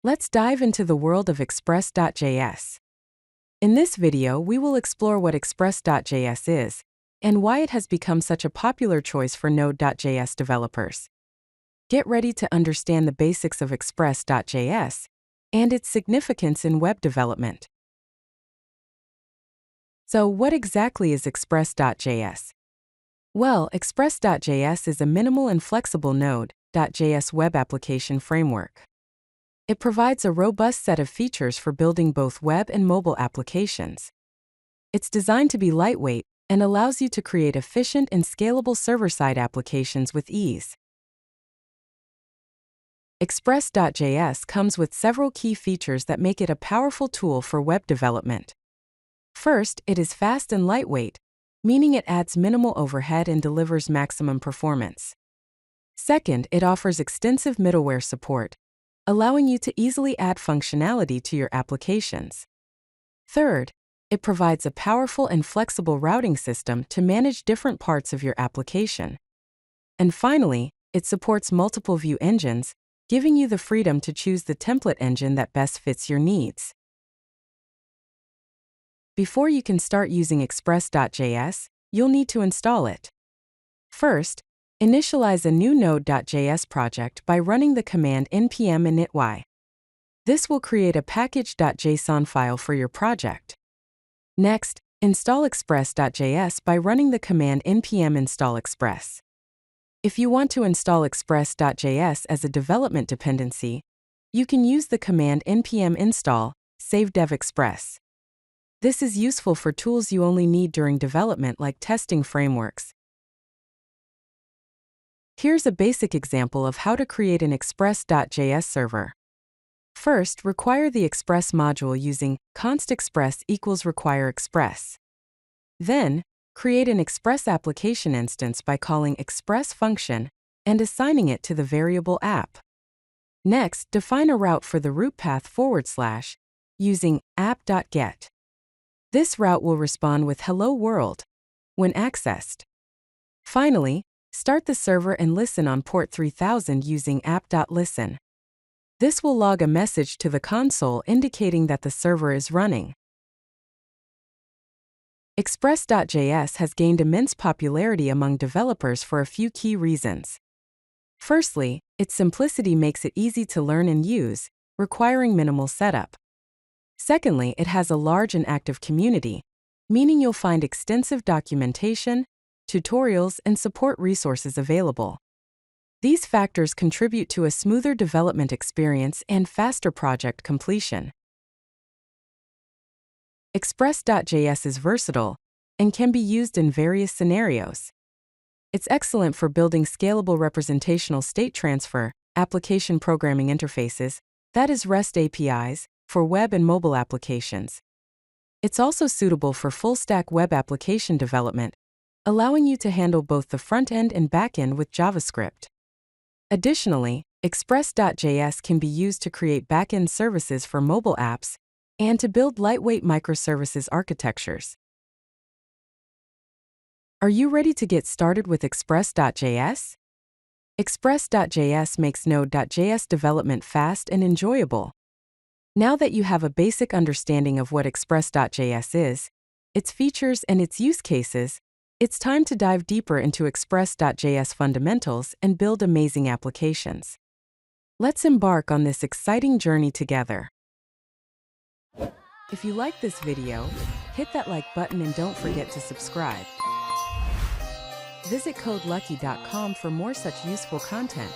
Let's dive into the world of Express.js. In this video, we will explore what Express.js is and why it has become such a popular choice for Node.js developers. Get ready to understand the basics of Express.js and its significance in web development. So, what exactly is Express.js? Well, Express.js is a minimal and flexible Node.js web application framework. It provides a robust set of features for building both web and mobile applications. It's designed to be lightweight and allows you to create efficient and scalable server-side applications with ease. Express.js comes with several key features that make it a powerful tool for web development. First, it is fast and lightweight, meaning it adds minimal overhead and delivers maximum performance. Second, it offers extensive middleware support, allowing you to easily add functionality to your applications. Third, it provides a powerful and flexible routing system to manage different parts of your application. And finally, it supports multiple view engines, giving you the freedom to choose the template engine that best fits your needs. Before you can start using Express.js, you'll need to install it. First, initialize a new Node.js project by running the command npm initY. This will create a package.json file for your project. Next, install Express.js by running the command npm install express. If you want to install Express.js as a development dependency, you can use the command npm install save dev express. This is useful for tools you only need during development like testing frameworks. Here's a basic example of how to create an Express.js server. First, require the Express module using const express equals require express. Then, create an Express application instance by calling express function and assigning it to the variable app. Next, define a route for the route path / using app.get. This route will respond with hello world when accessed. Finally, start the server and listen on port 3000 using app.listen. This will log a message to the console indicating that the server is running. Express.js has gained immense popularity among developers for a few key reasons. Firstly, its simplicity makes it easy to learn and use, requiring minimal setup. Secondly, it has a large and active community, meaning you'll find extensive documentation, tutorials, and support resources available. These factors contribute to a smoother development experience and faster project completion. Express.js is versatile and can be used in various scenarios. It's excellent for building scalable representational state transfer, application programming interfaces, that is REST APIs, for web and mobile applications. It's also suitable for full-stack web application development, allowing you to handle both the front-end and back-end with JavaScript. Additionally, Express.js can be used to create back-end services for mobile apps and to build lightweight microservices architectures. Are you ready to get started with Express.js? Express.js makes Node.js development fast and enjoyable. Now that you have a basic understanding of what Express.js is, its features and its use cases, it's time to dive deeper into Express.js fundamentals and build amazing applications. Let's embark on this exciting journey together. If you like this video, hit that like button and don't forget to subscribe. Visit CodeLucky.com for more such useful content.